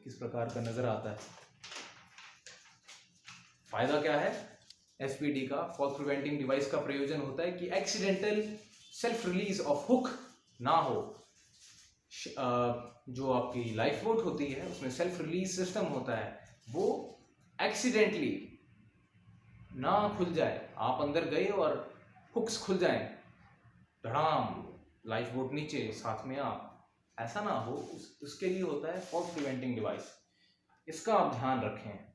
किस प्रकार का नजर आता है। फायदा क्या है एसपीडी का, फॉल्स प्रिवेंटिंग डिवाइस का प्रयोजन होता है कि accidental self release of hook ना हो। जो आपकी लाइफ बोट होती है उसमें सेल्फ रिलीज सिस्टम होता है, वो एक्सीडेंटली ना खुल जाए। आप अंदर गए और हुक्स खुल जाएं, धड़ाम, लाइफ बोट नीचे, साथ में आप, ऐसा ना हो, उसके लिए होता है फॉल्स प्रिवेंटिंग डिवाइस। इसका आप ध्यान रखें।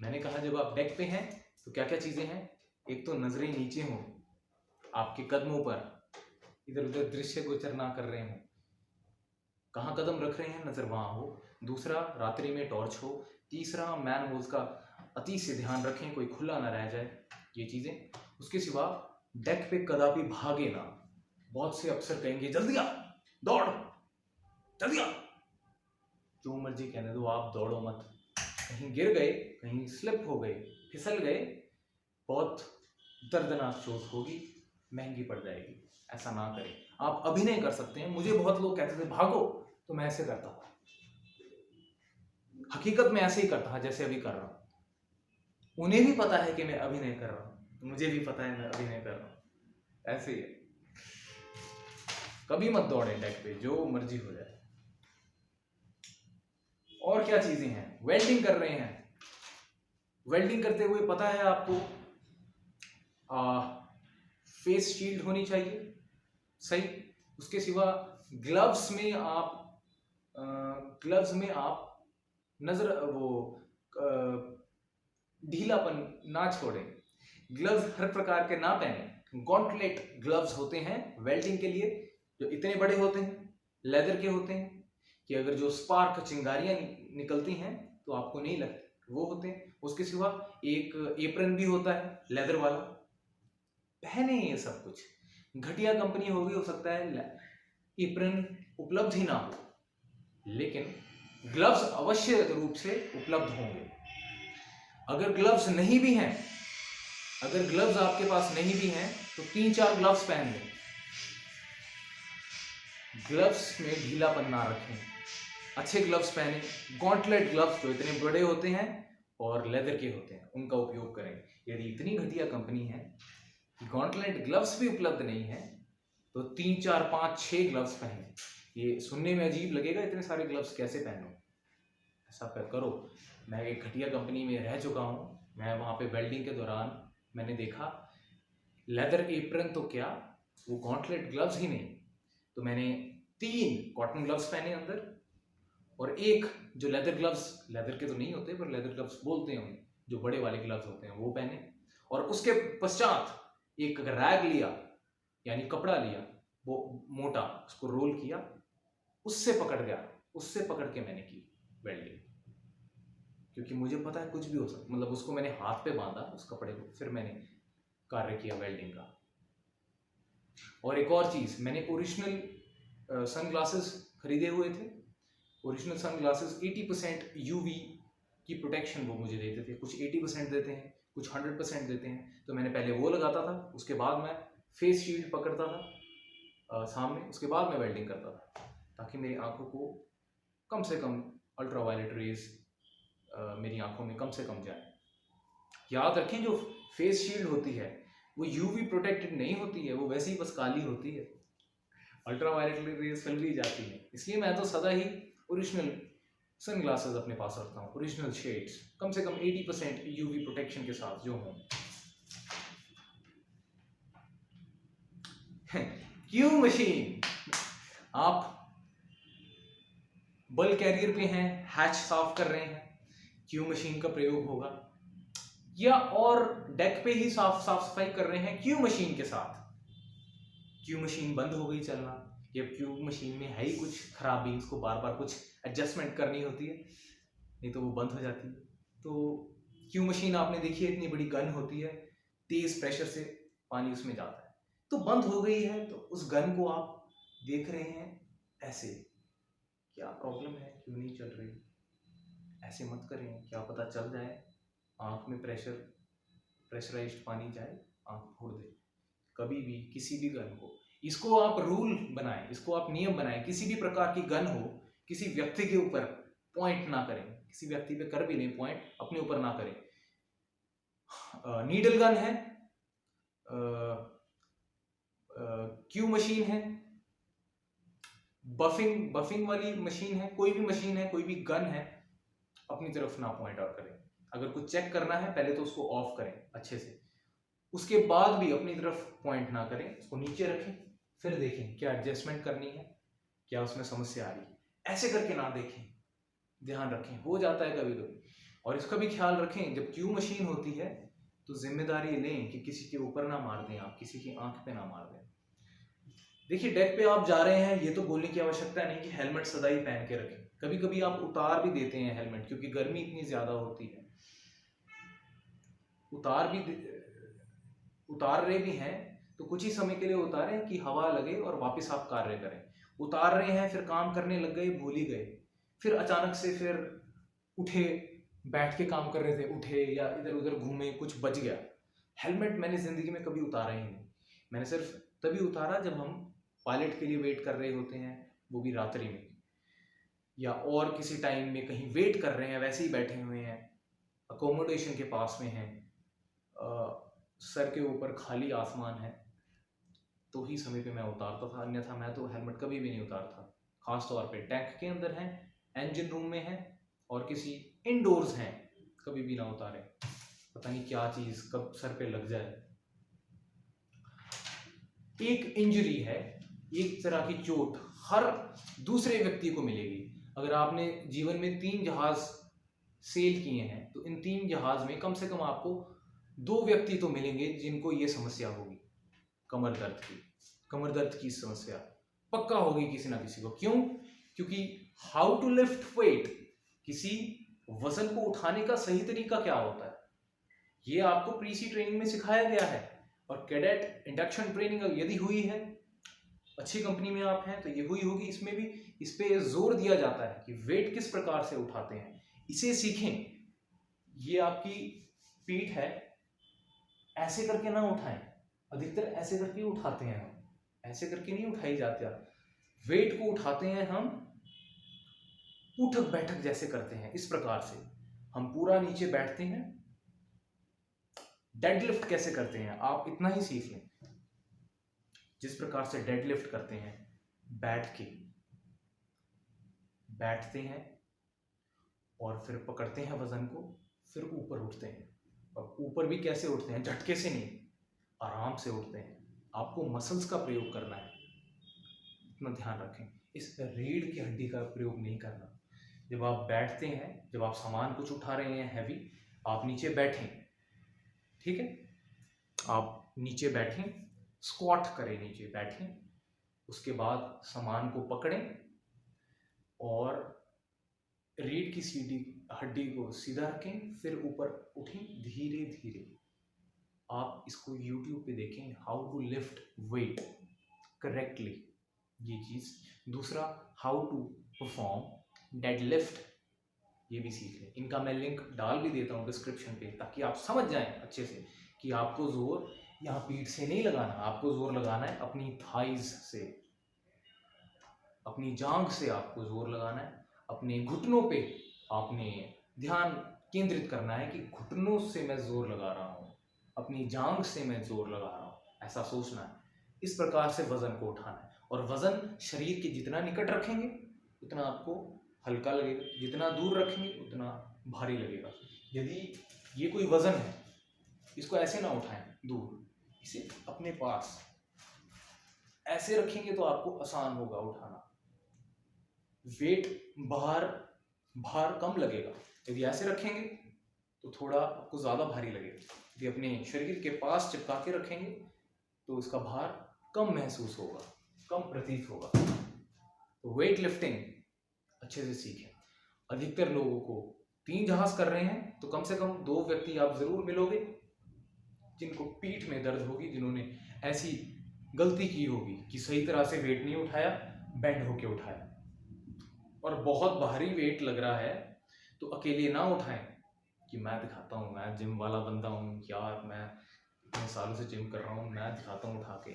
मैंने कहा जब आप डेक पे हैं तो क्या क्या चीजें हैं। एक तो नजरें नीचे हों, आपके कदमों पर इधर उधर दृश्य गोचर ना कर रहे हों, कहाँ कदम रख रहे हैं नजर वहां हो। दूसरा, रात्रि में टॉर्च हो। तीसरा, मैन होल्स का अति से ध्यान रखें, कोई खुला ना रह जाए, ये चीजें। उसके सिवा डेक पे कदापि भागे ना। बहुत से अफसर कहेंगे जल्दी आ, दौड़, जल्दी आ, जो मर्जी कहने दो, आप दौड़ो मत। कहीं गिर गए, कहीं स्लिप हो गए, फिसल गए, बहुत दर्दनाक चोट होगी, महंगी पड़ जाएगी। ऐसा ना करें। आप अभिनय कर सकते हैं। मुझे बहुत लोग कहते थे भागो, तो मैं ऐसे करता था, हकीकत में ऐसे ही करता था जैसे अभी कर रहा हूं। उन्हें भी पता है कि मैं अभिनय कर रहा हूं, मुझे भी पता है मैं अभिनय कर रहा हूं। ऐसे ही है। कभी मत दौड़े डेक पे, जो मर्जी हो जाए। और क्या चीजें हैं, वेल्डिंग कर रहे हैं, वेल्डिंग करते हुए पता है आपको फेस शील्ड होनी चाहिए, सही। उसके सिवा ग्लव्स में आप नजर वो ढीलापन ना छोड़ें। ग्लव्स हर प्रकार के ना पहने। गॉन्टलेट ग्लव्स होते हैं वेल्डिंग के लिए, जो इतने बड़े होते हैं, लेदर के होते हैं कि अगर जो स्पार्क चिंगारियां निकलती हैं तो आपको नहीं लगती, वो होते हैं। उसके सिवा एक एप्रन भी होता है लेदर वाला, पहने ये सब कुछ। घटिया कंपनी होगी, हो सकता है एप्रन उपलब्ध ही ना हो, लेकिन ग्लव्स अवश्य रूप से उपलब्ध होंगे। अगर ग्लव्स नहीं भी हैं, अगर ग्लव्स आपके पास नहीं भी हैं तो 3-4 ग्लव्स पहन लें। ग्लव्स में ढीलापन ना रखें, अच्छे ग्लव्स पहने। गॉन्टलेट ग्लव्स जो इतने बड़े होते हैं और लेदर के होते हैं, उनका उपयोग करें। यदि इतनी घटिया कंपनी है कि गॉन्टलेट ग्लव्स भी उपलब्ध नहीं है तो 3-4-5-6 ग्लव्स पहने। ये सुनने में अजीब लगेगा, इतने सारे ग्लव्स कैसे पहनो, ऐसा करो। मैं एक घटिया कंपनी में रह चुका हूँ, मैं वहाँ पे वेल्डिंग के दौरान मैंने देखा लेदर एप्रन तो क्या, वो गॉन्टलेट ग्लव्स ही नहीं। तो मैंने 3 कॉटन ग्लव्स पहने अंदर, और एक जो लेदर ग्लव्स, लेदर के तो नहीं होते पर लेदर ग्लव्स बोलते हैं उन्हें, जो बड़े वाले ग्लव्स होते हैं, वो पहने। और उसके पश्चात एक रैग लिया, यानी कपड़ा लिया, वो मोटा, उसको रोल किया, उससे पकड़ गया, उससे पकड़ के मैंने की वेल्डिंग। क्योंकि मुझे पता है कुछ भी हो सकता, मतलब उसको मैंने हाथ पे बांधा उस कपड़े को, फिर मैंने कार्य किया वेल्डिंग का। और एक और चीज, मैंने ओरिजिनल सनग्लासेस खरीदे हुए थे। ओरिजिनल सनग्लासेस 80% यूवी की प्रोटेक्शन वो मुझे देते थे। कुछ 80% देते हैं, कुछ 100% देते हैं। तो मैंने पहले वो लगाता था, उसके बाद मैं फेस शील्ड पकड़ता था सामने, उसके बाद मैं वेल्डिंग करता था, ताकि मेरी आंखों को कम से कम अल्ट्रावायलेट रेज मेरी आंखों में कम से कम जाए। याद रखें, जो फेस शील्ड होती है वो यूवी प्रोटेक्टेड नहीं होती है, वो वैसे ही बस काली होती है, अल्ट्रावायलेट रेज फिर भी जाती है। इसलिए मैं तो सदा ही ओरिजिनल सनग्लासेस अपने पास रखता हूँ, ओरिजिनल शेड्स, कम से कम 80% यूवी प्रोटेक्शन के साथ जो हों। क्यू मशीन, आप बल कैरियर पे हैं, हैच साफ कर रहे हैं, क्यू मशीन का प्रयोग होगा। या और डेक पे ही साफ सफाई कर रहे हैं क्यू मशीन के साथ, क्यू मशीन बंद हो गई चलना, या क्यू मशीन में है ही कुछ खराबी, उसको बार बार कुछ एडजस्टमेंट करनी होती है, नहीं तो वो बंद हो जाती है। तो क्यू मशीन आपने देखी है, इतनी बड़ी गन होती है, तेज प्रेशर से पानी उसमें जाता है, तो बंद हो गई है, तो उस गन को आप देख रहे हैं ऐसे, क्या प्रॉब्लम है, क्यों नहीं चल रही। ऐसे मत करें, क्या पता चल जाए, आंख में प्रेशराइज्ड पानी जाए, आंख फोड़ दे। कभी भी किसी भी गन को इसको आप रूल बनाएं, इसको आप नियम बनाएं। किसी भी प्रकार की गन हो, किसी व्यक्ति के ऊपर पॉइंट ना करें, किसी व्यक्ति पे कर भी नहीं पॉइंट, अपने ऊपर ना करें। नीडल गन है, क्यू मशीन है, बफिंग वाली मशीन है, कोई भी मशीन है, कोई भी गन है, अपनी तरफ ना पॉइंट आउट करें। अगर कुछ चेक करना है पहले तो उसको ऑफ करें अच्छे से, उसके बाद भी अपनी तरफ पॉइंट ना करें, उसको नीचे रखें, फिर देखें क्या एडजस्टमेंट करनी है, क्या उसमें समस्या आ रही है। ऐसे करके ना देखें, ध्यान रखें, हो जाता है कभी कभी। और इसका भी ख्याल रखें, जब क्यू मशीन होती है तो जिम्मेदारी लें कि किसी के ऊपर ना मार दें आप, किसी की आंख पे ना मार दें। देखिए डेक पे आप जा रहे हैं, ये तो बोलने की आवश्यकता नहीं कि हेलमेट सदा ही पहन के रखें। कभी कभी आप उतार भी देते हैं हेलमेट, क्योंकि गर्मी इतनी ज्यादा होती है, उतार रहे भी हैं तो कुछ ही समय के लिए उतारें कि हवा लगे और वापस आप कार्य करें। उतार रहे हैं, फिर काम करने लग गए, भूल ही गए, फिर अचानक से फिर उठे, बैठ के काम कर रहे थे, उठे या इधर उधर घूमे, कुछ बच गया। हेलमेट मैंने जिंदगी में कभी उतारा ही नहीं। मैंने सिर्फ तभी उतारा जब हम पायलट के लिए वेट कर रहे होते हैं, वो भी रात्रि में, या और किसी टाइम में कहीं वेट कर रहे हैं, वैसे ही बैठे हुए हैं, अकोमोडेशन के पास में हैं, सर के ऊपर खाली आसमान है, तो ही समय पे मैं उतारता था, अन्यथा मैं तो हेलमेट कभी भी नहीं उतारता। खास तौर पे टैंक के अंदर है, इंजन रूम में है, और किसी इनडोर्स हैं, कभी भी ना उतारें, पता नहीं क्या चीज कब सर पे लग जाए। एक इंजरी है, एक तरह की चोट हर दूसरे व्यक्ति को मिलेगी। अगर आपने जीवन में 3 जहाज सेल किए हैं तो इन 3 जहाज में कम से कम आपको 2 व्यक्ति तो मिलेंगे जिनको ये समस्या होगी, कमर दर्द की समस्या पक्का होगी किसी ना किसी को। क्यों? क्योंकि हाउ टू लिफ्ट वेट, किसी वजन को उठाने का सही तरीका क्या होता है, ये आपको प्रीसी ट्रेनिंग में सिखाया गया है। और कैडेट इंडक्शन ट्रेनिंग यदि हुई है, अच्छी कंपनी में आप हैं तो ये हुई होगी, इसमें भी इस पे जोर दिया जाता है कि वेट किस प्रकार से उठाते हैं, इसे सीखें। ये आपकी पीठ है, ऐसे करके ना उठाएं, अधिकतर ऐसे करके उठाते हैं हम, ऐसे करके नहीं उठाई जाती। वेट को उठाते हैं हम उठक बैठक जैसे करते हैं, इस प्रकार से हम पूरा नीचे बैठते हैं। डेडलिफ्ट कैसे करते हैं आप इतना ही सीख लें, जिस प्रकार से डेडलिफ्ट करते हैं, बैठ के बैठते हैं और फिर पकड़ते हैं वजन को, फिर ऊपर उठते हैं। और ऊपर भी कैसे उठते हैं, झटके से नहीं, आराम से उठते हैं। आपको मसल्स का प्रयोग करना है, इतना ध्यान रखें। इस रीढ़ की हड्डी का प्रयोग नहीं करना। जब आप बैठते हैं, जब आप सामान कुछ उठा रहे हैं हैवी, आप नीचे बैठें, ठीक है, आप नीचे बैठें, स्क्वाट करें, नीचे बैठें, उसके बाद सामान को पकड़ें और रीढ़ की सीधी हड्डी को सीधा रखें, फिर ऊपर उठें धीरे धीरे। आप इसको YouTube पे देखें, how to lift weight correctly, ये चीज। दूसरा, हाउ टू परफॉर्म डेडलिफ्ट, ये भी सीख लें। इनका मैं लिंक डाल भी देता हूँ डिस्क्रिप्शन पे, ताकि आप समझ जाएं अच्छे से कि आपको जोर यहाँ पीठ से नहीं लगाना, आपको जोर लगाना है अपनी थाइज से, अपनी जांघ से आपको जोर लगाना है, अपने घुटनों पे आपने ध्यान केंद्रित करना है कि घुटनों से मैं जोर लगा रहा हूँ, अपनी जांघ से मैं जोर लगा रहा हूँ, ऐसा सोचना है। इस प्रकार से वजन को उठाना है, और वजन शरीर के जितना निकट रखेंगे उतना आपको हल्का लगेगा, जितना दूर रखेंगे उतना भारी लगेगा। यदि ये कोई वजन है, इसको ऐसे ना उठाएं दूर, इसे अपने पास ऐसे रखेंगे तो आपको आसान होगा उठाना। वेट भार कम लगेगा। यदि ऐसे रखेंगे तो थोड़ा आपको ज़्यादा भारी लगेगा। यदि अपने शरीर के पास चिपका के रखेंगे तो इसका भार कम महसूस होगा, कम प्रतीत होगा। तो वेट लिफ्टिंग अच्छे से सीखें। अधिकतर लोगों को 3 जहाज कर रहे हैं तो कम से कम 2 व्यक्ति आप जरूर मिलोगे जिनको पीठ में दर्द होगी, जिन्होंने ऐसी गलती की होगी कि सही तरह से वेट नहीं उठाया, बेंड होके उठाया। और बहुत भारी वेट लग रहा है तो अकेले ना उठाएं कि मैं दिखाता हूँ, मैं जिम वाला बंदा हूँ यार, मैं इतने सालों से जिम कर रहा हूँ, मैं दिखाता हूँ उठा के।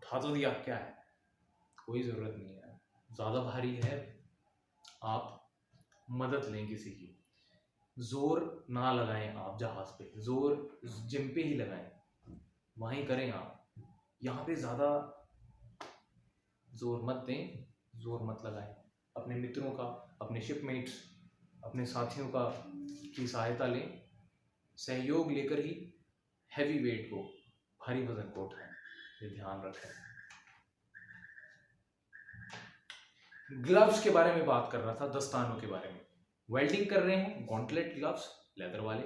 उठा तो दिया, क्या है, कोई ज़रूरत नहीं है, ज़्यादा भारी है, आप मदद लें किसी की। जोर ना लगाएं आप जहाज पे, जोर जिम पे ही लगाएं, वहीं करें आप, यहाँ पे ज़्यादा जोर मत दें, जोर मत लगाएं। अपने मित्रों का, अपने शिपमेट्स, अपने साथियों का की सहायता लें, सहयोग लेकर ही हैवी वेट को, भारी वजन को उठाएं, ये ध्यान रखें। ग्लव्स के बारे में बात कर रहा था, दस्तानों के बारे में। वेल्डिंग कर रहे हैं, गॉन्टलेट ग्लव्स लेदर वाले,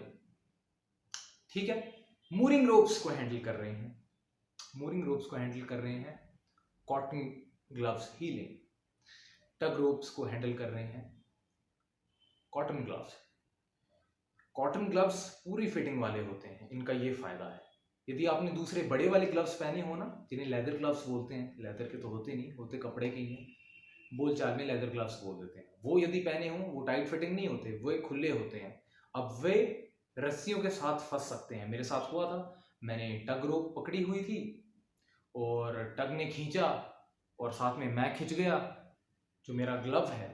ठीक है। मूरिंग रोप्स को हैंडल कर रहे हैं, मूरिंग रोप्स को हैंडल कर रहे हैं, कॉटन ग्लव्स ही लें। टग रोप्स को हैंडल कर रहे हैं, कॉटन ग्लव्स। कॉटन ग्लव्स पूरी फिटिंग वाले होते हैं, इनका ये फायदा है। यदि आपने दूसरे बड़े वाले ग्लव्स पहने हो ना, जिन्हें लेदर ग्लव्स बोलते हैं, लेदर के तो होते नहीं, होते कपड़े के ही हैं, बोलचाल में लेदर ग्लव्स बोल देते हैं, वो यदि पहने हो, वो टाइट फिटिंग नहीं होते, वो खुले होते हैं। अब वे रस्सियों के साथ फंस सकते हैं। मेरे साथ हुआ था, मैंने टग रोप पकड़ी हुई थी और टग ने खींचा और साथ में मैं खिंच गया, जो मेरा ग्लव है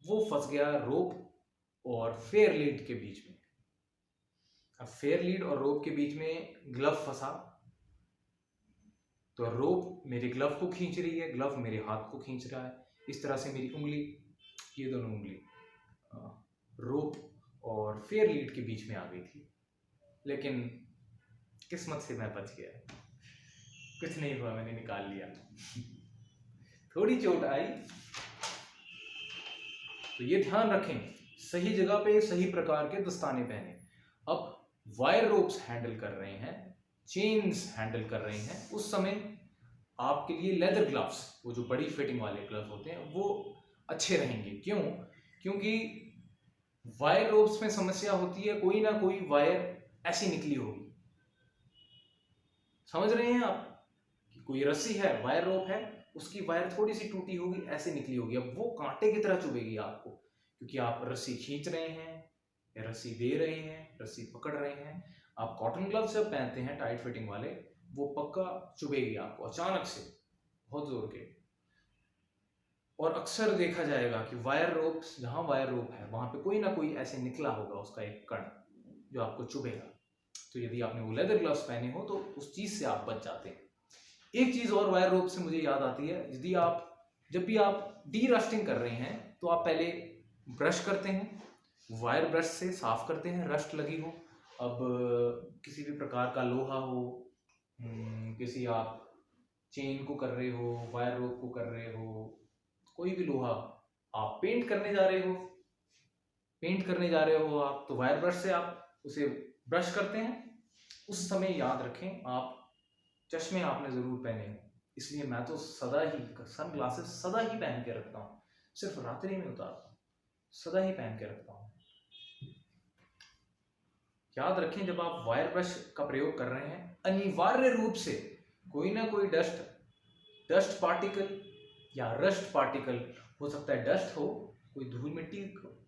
वो फंस गया रोप और फेयर लीड के बीच में। अब फेयर लीड और रोप के बीच में ग्लव फंसा, तो रोप मेरे ग्लव को खींच रही है, ग्लव मेरे हाथ को खींच रहा है। इस तरह से मेरी उंगली, ये दोनों उंगली रोप और फेयर लीड के बीच में आ गई थी, लेकिन किस्मत से मैं बच गया, कुछ नहीं हुआ, मैंने निकाल लिया। थोड़ी चोट आई, तो ये ध्यान रखें, सही जगह पे सही प्रकार के दस्ताने पहने। अब वायर रोप्स हैंडल कर रहे हैं, चेन्स हैंडल कर रहे हैं, उस समय आपके लिए लेदर ग्लव्स, वो जो बड़ी फिटिंग वाले ग्लव्स होते हैं, वो अच्छे रहेंगे। क्यों? क्योंकि वायर रोप्स में समस्या होती है, कोई ना कोई वायर ऐसी निकली होगी, समझ रहे हैं आप, कि कोई रस्सी है, वायर रोप है, उसकी वायर थोड़ी सी टूटी होगी, ऐसे निकली होगी। अब वो कांटे की तरह चुभेगी आपको, क्योंकि आप रस्सी खींच रहे हैं या रस्सी दे रहे हैं, रस्सी पकड़ रहे हैं। आप कॉटन ग्लव्स जब पहनते हैं टाइट फिटिंग वाले, वो पक्का चुभेगी आपको अचानक से, बहुत जोर के। और अक्सर देखा जाएगा कि वायर रोप्स, जहां वायर रोप है वहां पे कोई ना कोई ऐसे निकला होगा उसका एक कण, जो आपको चुभेगा। तो यदि आपने वो लेदर ग्लव्स पहने हो तो उस चीज से आप बच जाते हैं। एक चीज और वायर रोप से मुझे याद आती है, यदि आप, जब भी आप डी रस्टिंग कर रहे हैं, तो आप पहले ब्रश करते हैं, वायर ब्रश से साफ करते हैं, रस्ट लगी हो। अब किसी भी प्रकार का लोहा हो, किसी आप चेन को कर रहे हो, वायर रोप को कर रहे हो, कोई भी लोहा, आप पेंट करने जा रहे हो, आप, तो वायर ब्रश से आप उसे ब्रश करते हैं। उस समय याद रखें, आप चश्मे आपने जरूर पहने हो, इसलिए मैं तो सदा ही सन ग्लासेस सदा ही पहन के रखता हूँ, सिर्फ रात्रि में उतारता हूँ, सदा ही पहन के रखता हूँ। याद रखें, जब आप वायर ब्रश का प्रयोग कर रहे हैं, अनिवार्य रूप से कोई ना कोई डस्ट पार्टिकल या रस्ट पार्टिकल हो सकता है, डस्ट हो, कोई धूल मिट्टी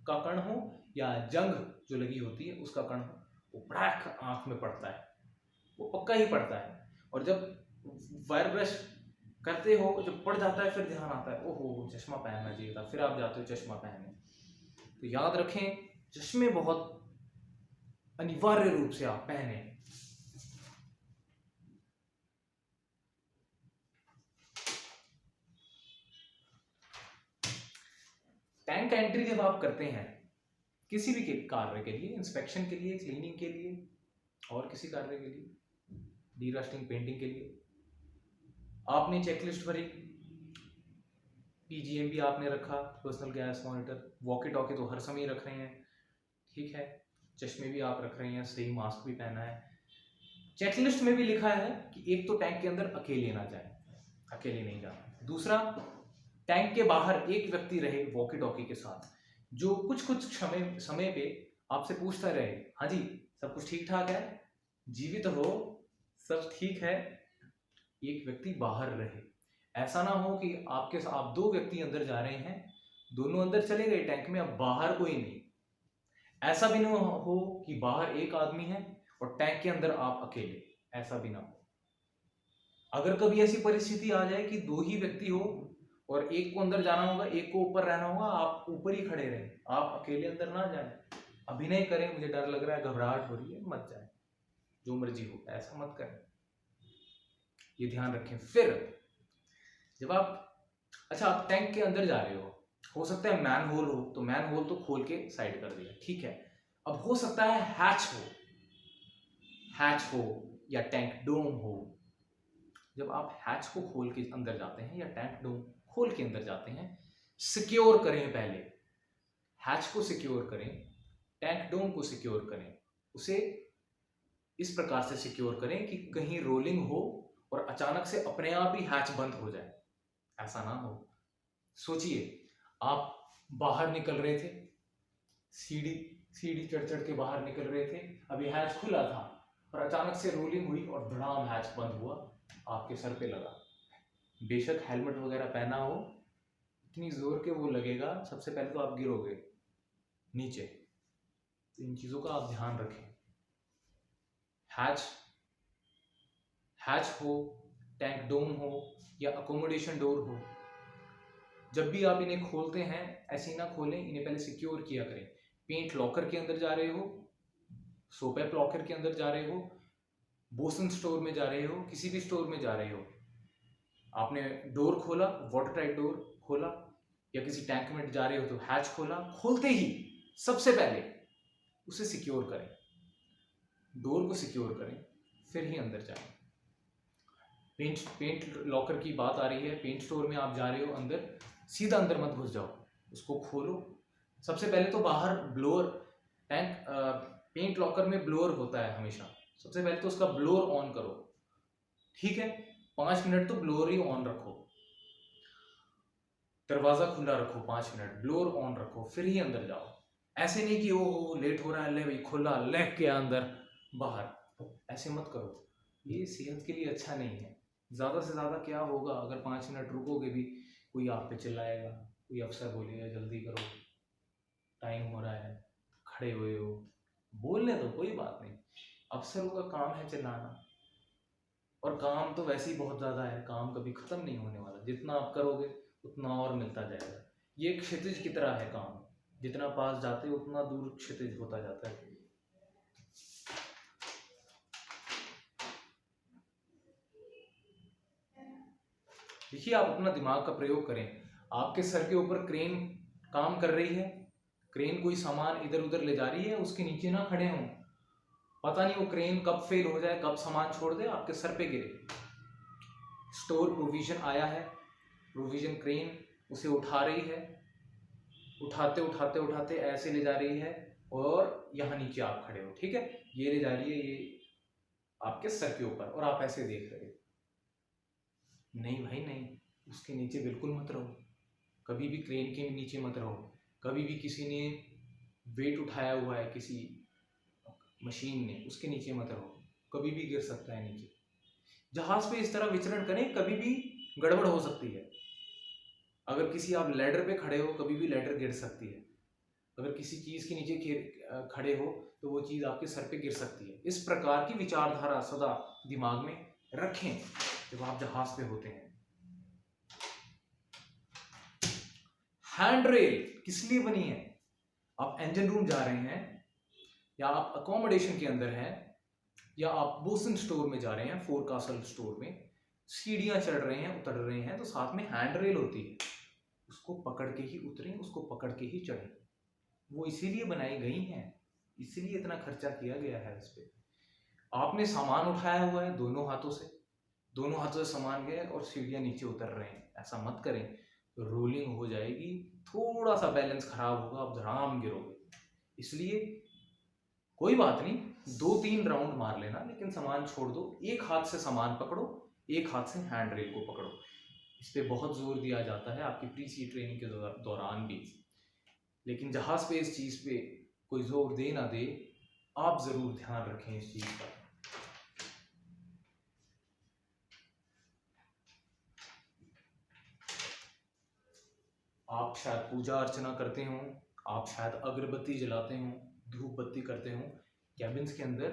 का कण हो, या जंग जो लगी होती है उसका कण हो, वो भड़ाक आंख में पड़ता है, वो पक्का ही पड़ता है। और जब वायर ब्रश करते हो, जब पड़ जाता है, फिर ध्यान आता है, ओहो चश्मा पहनना चाहिए था, फिर आप जाते हो चश्मा पहनने। तो याद रखें, चश्मे बहुत अनिवार्य रूप से आप पहने। टैंक का एंट्री जब आप करते हैं किसी भी कार्य के लिए, इंस्पेक्शन के लिए, क्लीनिंग के लिए, और किसी कार्य के लिए, डीरस्टिंग, पेंटिंग के लिए, आपने चेकलिस्ट भरी, पीजीएम भी आपने रखा, personal gas monitor, walkie talkie तो हर समय रख रहे हैं, ठीक है, चश्मे भी आप रख रहे हैं, सही मास्क भी पहना है। चेकलिस्ट में भी लिखा है कि एक तो टैंक के अंदर अकेले ना जाए, अकेले नहीं जाना। दूसरा, टैंक के बाहर एक व्यक्ति रहे वॉकी टॉकी के साथ, जो कुछ समय पे आपसे पूछता रहे, हाँ जी सब कुछ ठीक ठाक है, जीवित हो, सब ठीक है। एक व्यक्ति बाहर रहे, ऐसा ना हो कि आप दो व्यक्ति अंदर जा रहे हैं, दोनों अंदर चले गए टैंक में, अब बाहर कोई नहीं। ऐसा भी ना हो कि बाहर एक आदमी है और टैंक के अंदर आप अकेले, ऐसा भी ना हो। अगर कभी ऐसी परिस्थिति आ जाए कि दो ही व्यक्ति हो और एक को अंदर जाना होगा, एक को ऊपर रहना होगा, आप ऊपर ही खड़े रहें, आप अकेले अंदर ना जाएं, अभिनय करें मुझे डर लग रहा है, घबराहट हो रही है, मत जाए, जो मर्जी हो, ऐसा मत करें, ये ध्यान रखें। फिर जब आप टैंक के अंदर जा रहे हो सकता है मैन होल हो, तो मैन होल तो खोल के साइड कर दिया, ठीक है। अब हो सकता है हैच हो या टैंक डोम हो। जब आप हैच को खोल के अंदर जाते हैं या टैंक डोम खोल के अंदर जाते हैं, सिक्योर करें, पहले हैच को सिक्योर करें, टैंक डोम को सिक्योर करें। उसे इस प्रकार से सिक्योर करें कि कहीं रोलिंग हो और अचानक से अपने आप ही हैच बंद हो जाए, ऐसा ना हो। सोचिए आप बाहर निकल रहे थे, सीढ़ी चढ़ चढ़ के बाहर निकल रहे थे, अभी हैच खुला था और अचानक से रोलिंग हुई और धड़ाम हैच बंद हुआ, आपके सर पे लगा। बेशक हेलमेट वगैरह पहना हो, इतनी जोर के वो लगेगा, सबसे पहले तो आप गिरोगे नीचे। तो इन चीजों का आप ध्यान रखें। हैच हो, टैंक डोम हो या अकोमोडेशन डोर हो, जब भी आप इन्हें खोलते हैं ऐसे ही ना खोलें, इन्हें पहले सिक्योर किया करें। पेंट लॉकर के अंदर जा रहे हो, सोपेप लॉकर के अंदर जा रहे हो, बोसन स्टोर में जा रहे हो, किसी भी स्टोर में जा रहे हो, आपने डोर खोला, वाटर टाइट डोर खोला, या किसी टैंक में जा रहे हो तो हैच खोला, खोलते ही सबसे पहले उसे सिक्योर करें, डोर को सिक्योर करें, फिर ही अंदर जाएं। पेंट लॉकर की बात आ रही है, पेंट स्टोर में आप जा रहे हो अंदर, सीधा अंदर मत घुस जाओ, उसको खोलो। सबसे पहले तो बाहर ब्लोअर, पेंट लॉकर में ब्लोअर होता है हमेशा, सबसे पहले तो उसका ब्लोअर ऑन करो, ठीक है। 5 मिनट तो ब्लोअर ही ऑन रखो, दरवाजा खुला रखो, 5 मिनट ब्लोअर ऑन रखो, फिर ही अंदर जाओ। ऐसे नहीं कि ओ लेट हो रहा है, ले भाई खुला, लेग के अंदर बाहर, ऐसे मत करो, ये सेहत के लिए अच्छा नहीं है। ज़्यादा से ज़्यादा क्या होगा, अगर 5 मिनट रुकोगे भी, कोई आप पे चिल्लाएगा, कोई अफसर बोलेगा जल्दी करो, टाइम हो रहा है, खड़े हुए हो, बोलने दो, कोई बात नहीं, अफसरों का काम है चिल्लाना, और काम तो वैसे ही बहुत ज़्यादा है, काम कभी ख़त्म नहीं होने वाला, जितना आप करोगे उतना और मिलता जाएगा। ये एक क्षितिज की तरह है काम, जितना पास जाते हो उतना दूर क्षितिज होता जाता है। देखिए आप अपना दिमाग का प्रयोग करें, आपके सर के ऊपर क्रेन काम कर रही है, क्रेन कोई सामान इधर उधर ले जा रही है, उसके नीचे ना खड़े हों, पता नहीं वो क्रेन कब फेल हो जाए, कब सामान छोड़ दे, आपके सर पे गिरे। स्टोर प्रोविजन आया है, प्रोविजन क्रेन उसे उठा रही है, उठाते उठाते उठाते ऐसे ले जा रही है, और यहाँ नीचे आप खड़े हो, ठीक है, ये ले जा रही है, ये आपके सर के ऊपर, और आप ऐसे देख रहे हो। नहीं भाई नहीं, उसके नीचे बिल्कुल मत रहो, कभी भी क्रेन के नीचे मत रहो। कभी भी किसी ने वेट उठाया हुआ है, किसी मशीन ने, उसके नीचे मत रहो, कभी भी गिर सकता है नीचे। जहाज पे इस तरह विचरण करें, कभी भी गड़बड़ हो सकती है। अगर किसी आप लैडर पे खड़े हो, कभी भी लैडर गिर सकती है। अगर किसी चीज के नीचे खड़े हो तो वो चीज आपके सर पे गिर सकती है। इस प्रकार की विचारधारा सदा दिमाग में रखें जब आप जहाज पे होते हैं। हैंड रेल किस लिए बनी है? आप इंजन रूम जा रहे हैं, या आप अकोमोडेशन के अंदर हैं, या आप बोसन स्टोर में जा रहे हैं, फोरकासल स्टोर में, सीढ़ियां चढ़ रहे हैं, उतर रहे हैं, तो साथ में हैंड रेल होती है, उसको पकड़ के ही उतरें, उसको पकड़ के ही चढ़ें। वो इसीलिए बनाई गई हैं, इसीलिए इतना खर्चा किया गया है इस पे। आपने सामान उठाया हुआ है दोनों हाथों से सामान गए और सीढ़ियां नीचे उतर रहे हैं, ऐसा मत करें, रोलिंग हो जाएगी, थोड़ा सा बैलेंस खराब होगा, आप धड़ाम गिरोगे। इसलिए कोई बात नहीं, 2-3 राउंड मार लेना, लेकिन सामान छोड़ दो, एक हाथ से सामान पकड़ो, एक हाथ से हैंड रेल को पकड़ो। इस पे बहुत जोर दिया जाता है आपकी प्री सी ट्रेनिंग के दौरान भी, लेकिन जहाज पे इस चीज पे कोई जोर दे ना दे, आप जरूर ध्यान रखें इस चीज का। आप शायद पूजा अर्चना करते हो, आप शायद अगरबत्ती जलाते हो, धूप बत्ती करते हो, कैबिन्स के अंदर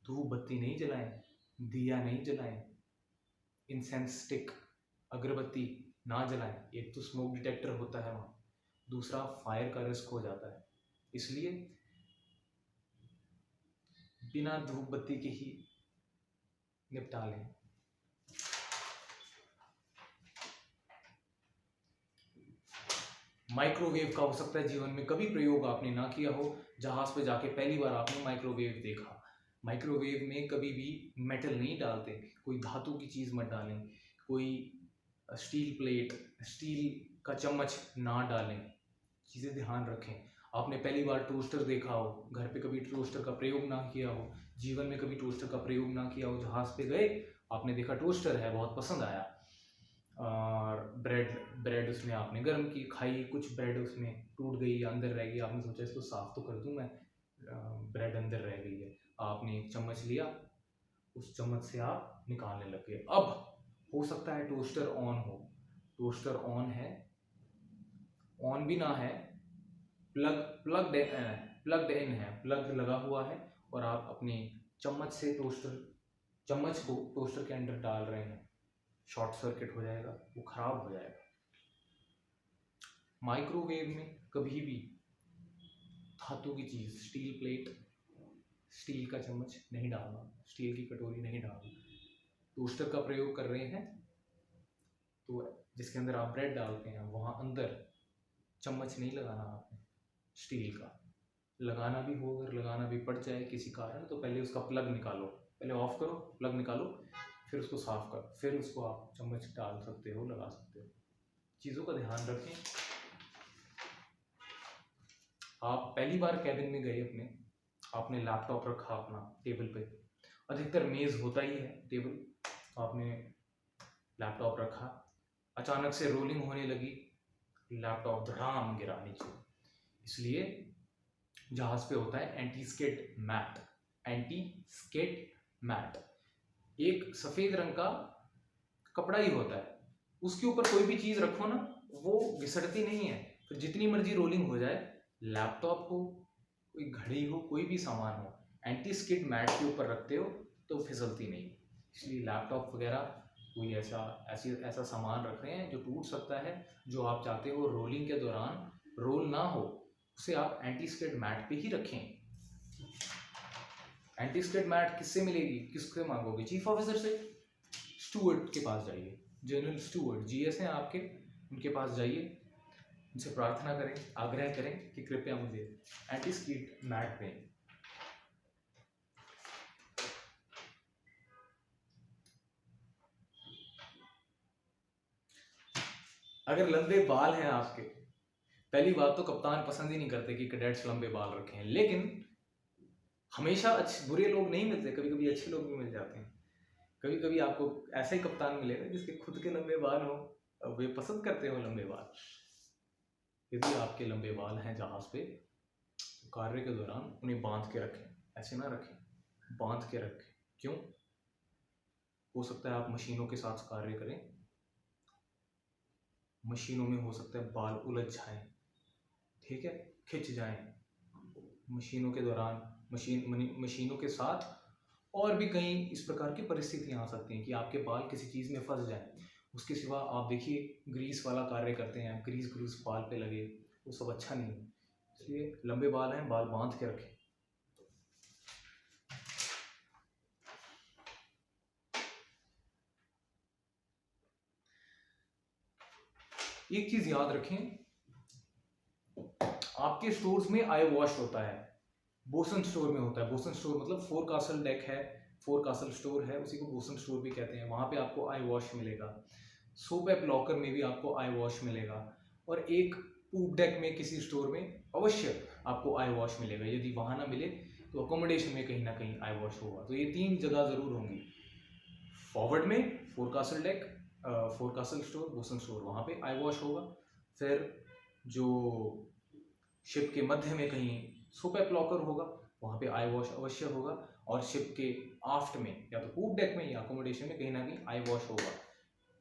धूप बत्ती नहीं जलाएं, दिया नहीं जलाएं, इंसेंस स्टिक, अगरबत्ती ना जलाएं। एक तो स्मोक डिटेक्टर होता है वहाँ, दूसरा फायर का रिस्क हो जाता है। इसलिए बिना धूप बत्ती के ही निपटा लें। माइक्रोवेव का हो सकता है जीवन में कभी प्रयोग आपने ना किया हो, जहाज पे जाके पहली बार आपने माइक्रोवेव देखा। माइक्रोवेव में कभी भी मेटल नहीं डालते, कोई धातु की चीज़ मत डालें, कोई स्टील प्लेट, स्टील का चम्मच ना डालें, चीज़ें ध्यान रखें। आपने पहली बार टोस्टर देखा हो, घर पे कभी टोस्टर का प्रयोग ना किया हो, जीवन में कभी टोस्टर का प्रयोग ना किया हो, जहाज पे गए आपने देखा टोस्टर है, बहुत पसंद आया, और ब्रेड उसमें आपने गर्म की खाई, कुछ ब्रेड उसमें टूट गई या अंदर रह गई, आपने सोचा इसको साफ तो कर दूं मैं, ब्रेड अंदर रह गई है, आपने एक चम्मच लिया, उस चम्मच से आप निकालने लगे। अब हो सकता है टोस्टर ऑन हो, टोस्टर ऑन है, ऑन भी ना है, प्लग्ड इन है, प्लग लगा हुआ है, और आप अपने चम्मच से चम्मच को टोस्टर के अंदर डाल रहे हैं, शॉर्ट सर्किट हो जाएगा, वो खराब हो जाएगा। माइक्रोवेव में कभी भी धातु की चीज़, स्टील प्लेट, स्टील का चम्मच नहीं डालना, स्टील की कटोरी नहीं डालना। टोस्टर का प्रयोग कर रहे हैं तो जिसके अंदर आप ब्रेड डालते हैं वहाँ अंदर चम्मच नहीं लगाना आपने स्टील का। लगाना भी हो, अगर लगाना भी पड़ जाए किसी कारण, तो पहले उसका प्लग निकालो, पहले ऑफ करो, प्लग निकालो, फिर उसको साफ करो, फिर उसको आप चम्मच डाल सकते हो, लगा सकते हो। चीज़ों का ध्यान रखें। आप पहली बार कैबिन में गए अपने, आपने लैपटॉप रखा अपना टेबल पे, अधिकतर मेज़ होता ही है टेबल, आपने लैपटॉप रखा, अचानक से रोलिंग होने लगी, लैपटॉप धड़ाम गिरा नीचे। इसलिए जहाज पे होता है anti skid mat, anti skid mat, एक सफ़ेद रंग का कपड़ा ही होता है, उसके ऊपर कोई भी चीज़ रखो ना, वो घिसटती नहीं है। फिर जितनी मर्जी रोलिंग हो जाए, लैपटॉप हो, कोई घड़ी हो, कोई भी सामान हो, एंटी स्किड मैट के ऊपर रखते हो तो फिसलती नहीं। इसलिए लैपटॉप वगैरह कोई ऐसा सामान रख रहे हैं जो टूट सकता है, जो आप चाहते हो रोलिंग के दौरान रोल ना हो, उसे आप एंटी स्किड मैट पे ही रखें। एंटी स्किड मैट किससे मिलेगी, किससे मांगोगे? चीफ ऑफिसर से, स्टूअर्ड के पास जाइए, जनरल स्टूअर्ड जीएस हैं आपके, उनके पास जाइए, उनसे प्रार्थना करें, आग्रह करें कि कृपया मुझे एंटी स्किड मैट दें। अगर लंबे बाल हैं आपके, पहली बात तो कप्तान पसंद ही नहीं करते कि कैडेट्स लंबे बाल रखें, लेकिन हमेशा अच्छे बुरे लोग नहीं मिलते, कभी कभी अच्छे लोग भी मिल जाते हैं। कभी कभी आपको ऐसा ही कप्तान मिलेगा जिसके खुद के लंबे बाल हो, वे पसंद करते हो लंबे बाल। यदि आपके लंबे बाल हैं जहाज पे, तो कार्य के दौरान उन्हें बांध के रखें, ऐसे ना रखें, बांध के रखें। क्यों? हो सकता है आप मशीनों के साथ कार्य करें, मशीनों में हो सकता है बाल उलझ जाएं, ठीक है, खिंच जाएं मशीनों के दौरान, मशीनों के साथ और भी कई इस प्रकार की परिस्थितियां आ सकती हैं कि आपके बाल किसी चीज़ में फंस जाएं। उसके सिवा आप देखिए ग्रीस वाला कार्य करते हैं, ग्रीस बाल पे लगे, वो सब अच्छा नहीं है। इसलिए लंबे बाल हैं, बाल बांध के रखें। एक चीज याद रखें, आपके स्टोर्स में आई वॉश होता है, बोसन स्टोर में होता है। बोसन स्टोर मतलब फोरकासल डेक है, फोरकासल स्टोर है, उसी को बोसन स्टोर भी कहते हैं। वहां पे आपको आई वॉश मिलेगा, सोप एप लॉकर में भी आपको आई वॉश मिलेगा, और एक पूप डेक में किसी स्टोर में अवश्य आपको आई वॉश मिलेगा। यदि वहां ना मिले तो अकोमोडेशन में कहीं ना कहीं आई वॉश होगा। तो ये 3 जगह जरूर होंगी, फॉरवर्ड में फोरकासल डेक, फोरकासल स्टोर, बोसन स्टोर, वहाँ पे आई वॉश होगा। फिर जो शिप के मध्य में कहीं सोप एप लॉकर होगा, वहाँ पे आई वॉश अवश्य होगा। और शिप के आफ्ट में या तो पूप डेक में या अकोमोडेशन में कहीं ना कहीं आई वॉश होगा।